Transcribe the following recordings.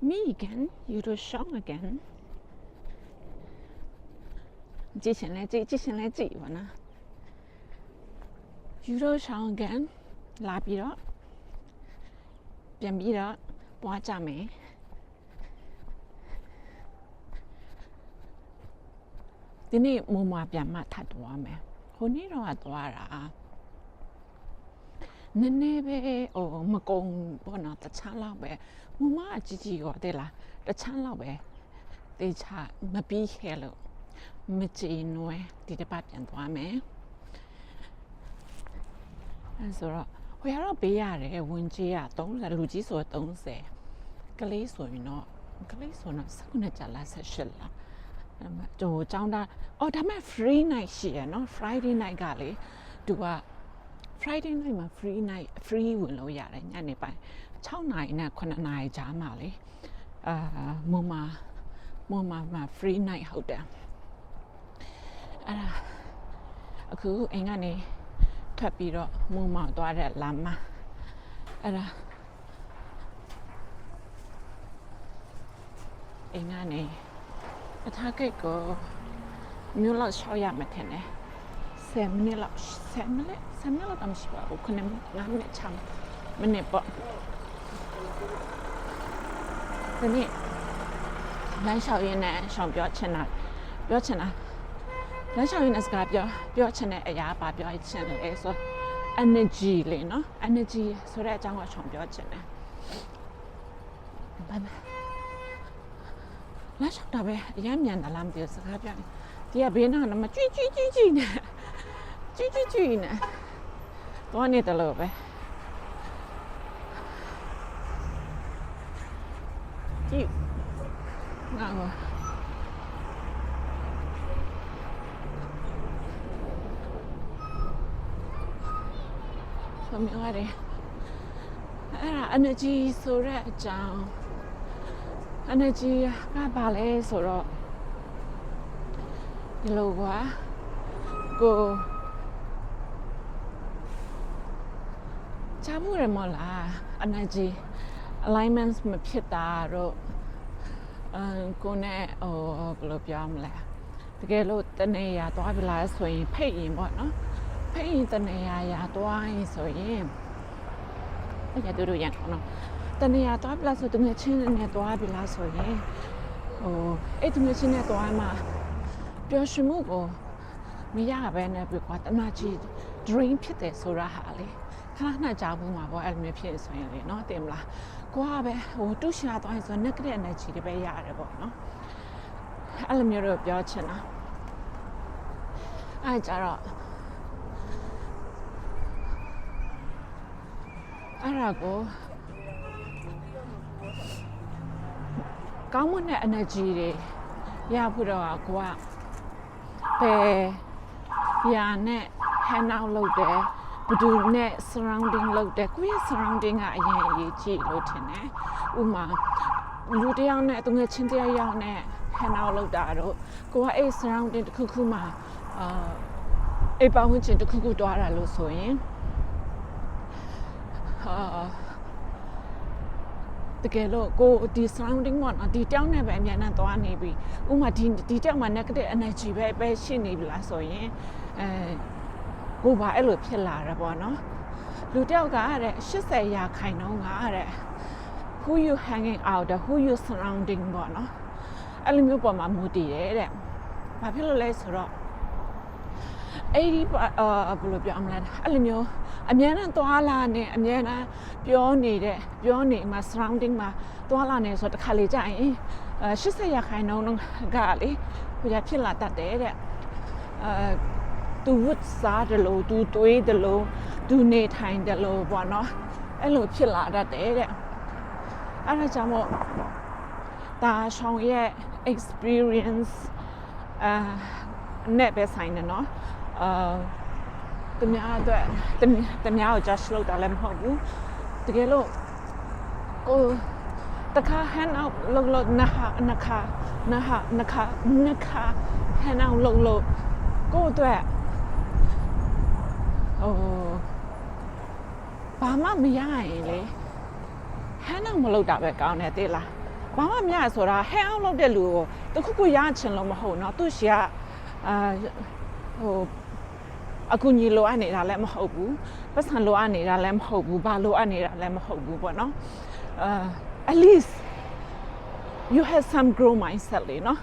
Me again, you do strong again. ကြည့်ရှင်လဲကြည့်ပါနော် you do strong again လာပြီးတော့ပြန်ပြီးတော့ပွားကြမယ်ဒီနေ့မမပြန်မှထပ်သွားမယ်ဟိုနေ့တော့သွားတာနည်းနည်းပဲမကုံဘောနော်တခြားလောက်ပဲမမအကြီးရောတဲ့လားတခြားလောက်ပဲတေချာမပြီးခဲလို့မချင်နွယ်ဒီတစ်ပတ်ပြန်သွားမယ်အဲဆိုတော့ဟိုရတော့ပေးရတယ်ဝင်ကြီးက30လူကြီးဆို30ကလေးဆိုရင်တော့19ကြာလား18လားတော့ကျောင်းသားဒါမဲ့ free night ရှိရနော် Friday night ကလေသူက Friday night မှာ free ဝင်လို့ရတယ်ညနေပိုင်း6နာရီနဲ့9နာရီကြားမှာလေမမ free night ဟုတ်တယ်အဲ့ဒါအခုအိမ်ကနေထွက်ပြီးတော့မသွားတဲ့လမ်းမှာအဲ့ဒါအိမ်ကနေအထားကိတ်ကိုမြို့လောက်ရှောက်ရမှထင်တယ်10မိနစ်လောက်တော့မရှိပါဘူး9မိနစ်6မိနစ်ပေါ့ဒီနေ့လမ်းလျှောက်ရင်းနဲ့ရှောင်ပြောချင်တာလမ်းလျှောက်ရင်းနဲ့စကားပြောချင်တဲ့အရာပါပြောချင်တယ်ဆို energy လေနော် energy ဆိုတဲ့အကြောင်းကိုရှောင်ပြောချင်တယ်ဘာလဲလမ်းလျှောက်တာပဲအရင်မြန်တာလားမသိဘူးစကားပြောဒီကဘေးနားမှာကြွီနဲ့တော့နေတယ်လို့ပဲကြည့်ငါ့ကိုသမီးရတယ်အဲ့ဒါ energy ဆိုတဲ့အကြောင်း energy ကဘာလဲဆိုတော့ဒီလိုကွာကိုချမှုရမလား energy alignments မဖြစ်တာတော့ကိုနဲ့ဘယ်လိုပြောမလဲတကယ်လို့တနေရသွားပြီလားဆိုရင်ဖိတ်ရင်ပေါ့နော်ဖိတ်ရင်တနေရသွားရင်ဆိုရင်အဲ့ရတို့ရန်ကောနော်တနေရသွားပြီလားဆိုတငယ်ချင်းနဲ့သွားပြီလားဆိုရင်အဲ့တငယ်ချင်းနဲ့သွားမှာပျော်ရွှင်မှုကိုမရပဲနဲ့ပြကွာတနာကြီး drain ဖြစ်တယ်ဆိုတာဟာလေခဏခဏကြောက်ဘူးမှာပေါ့အဲ့လိုမျိုးဖြစ်ဆိုရင်လေနော်တင်မလားကိုကပဲတူးရှာသွားရင်ဆို negative energy တွေပဲရတယ်ပေါ့နော်အဲ့လိုမျိုးတော့ပြောချင်တာအဲ့ကြတော့အဲ့ဒါကိုကောင်းမွန်တဲ့ energy တွေရဖို့တော့ကိုကပဲညာနဲ့ hand out လုပ်တယ်ဘယ်သူနဲ့ surrounding လုပ်တယ်ကိုယ့်ရဲ့ surrounding ကအရင်အရေးကြီးလို့ထင်တယ်ဥမာလူတယောက်နဲ့သူငယ်ချင်းတယောက်နဲ့ hand out လုပ်တာတော့ကိုကအဲ့ surrounding တစ်ခုမှာအဲ့ပတ်ဝန်းကျင်တစ်ခုတွားတာလို့ဆိုရင်တကယ်လို့ကိုဒီ surrounding မှာဒီတောင်းနဲ့ပဲအများနဲ့သွားနေပြီဥမာဒီတောင်းမှာ negative energy ပဲရှိနေပြီလားဆိုရင်ကိုပါအဲ့လိုဖြစ်လာတာပေါ့နော်လူတယောက်ကတဲ့80ရာခိုင်နှုန်းကတဲ့ who you hanging out who you surrounding ပေါ့နော်အဲ့လိုမျိုးပေါ်မှာမူတည်တယ်တဲ့ဘာဖြစ်လို့လဲဆိုတော့အဲ့ဒီဘယ်လိုပြောမလဲအဲ့လိုမျိုးအများနဲ့သွားလာနေအများနဲ့ပြောနေမှာ surrounding မှာသွားလာနေဆိုတော့တစ်ခါလေကြာရင်80ရာခိုင်နှုန်းကလေကိုရဖြစ်လာတတ်တယ်တဲ့သူဝတ်စားတယ်လို့သူတွေးတယ်လို့သူနေထိုင်တယ်လို့ပေါ့နော်အဲ့လိုဖြစ်လာတတ်တယ်တဲ့အဲ့ဒါကြောင့်မို့ဒါရှောင်းရဲ့ experience နဲ့ပဲဆိုင်တယ်နော်တမယာအတွက်တမယာကို judge လုပ်တာလည်းမဟုတ်ဘူးတကယ်လို့ကိုတခါ hand out လုပ်နခ hand out လုပ်ကိုအတွက်ဘာမှမရရင်လေ hand out မလုပ်တာပဲကောင်းတယ်သိလား ဘာမှမရဆိုတာ hang out လုပ်တဲ့လူကိုတခုခုရချင်လို့မဟုတ်เนาะသူရှိကဟိုအခုညီလိုအပ်နေတာလည်းမဟုတ်ဘူးပတ်စံလိုအပ်နေတာလည်းမဟုတ်ဘူးဘာလိုအပ်နေတာလည်းမဟုတ်ဘူးပေါ့နော်at least you have some grow mindset လေနော်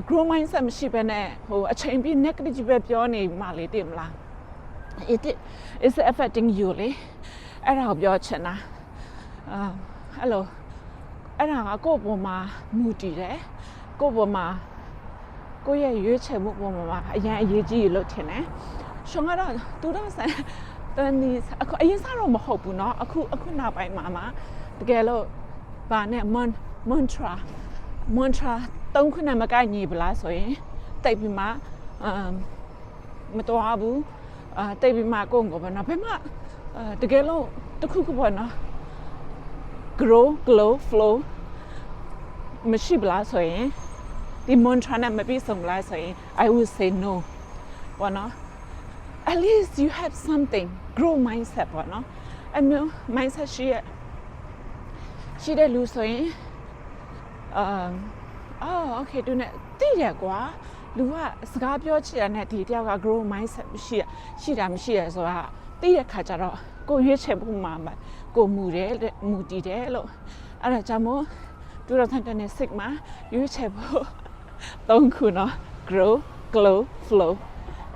grow mindset မရှိဘဲနဲ့ဟိုအချိန်ပြည့် negative ပဲပြောနေမှလေသိမလား it is affecting you လေအဲ့ဒါကိုပြောချင်တာအဲ့လိုအဲ့ဒါကကိုယ့်ပေါ်မှာမူတည်တယ်ကိုယ့်ပေါ်မှာကိုယ့်ရဲ့ရွေးချယ်မှုပေါ်မှာအရင်အရေးကြီးလို့ထင်တယ်။ရှင်ကတော့သူတော့ဆန်တန်ဒီအခုအရင်စားတော့မဟုတ်ဘူးเนาะအခုနောက်ပိုင်းမှာတကယ်လို့ဗာနဲ့ mantra သုံးခုနဲ့မကိုက်ညီပလားဆိုရင်တိတ်ပြီးမှမတော်ဘူးတိတ်ပြီးမှကိုယ့်ကိုပဲเนาะဘယ်မှတကယ်လို့တခုခုပေါ့เนาะ grow glow flow မရှိပလားဆိုရင်ဒီ mantra နဲ့မပြည့်စုံလားဆိုရင် I would say no ပေါ့နော် at least you have something grow mindset ပေါ့နော်အမျိုး mindset ရှိတဲ့လူဆိုရင်okay သူနဲ့တည်ရကွာလူကစကားပြောချင်တာနဲ့ဒီတယောက်က grow mindset ရှိတာမရှိရဆိုတာတည်ရခါကျတော့ကိုရွေးချယ်ဖို့မှာကိုမူတည်တယ်လို့အဲ့ဒါကြောင့်မို့2026မှာရွေးချယ်ဖို့သုံးခုနော် grow glow flow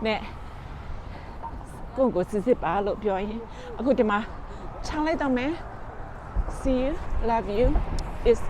နဲ့ကိုစစ်ပါလို့ပြောရင်အခုဒီမှာချောင်းလိုက်တော့မယ် see you love you is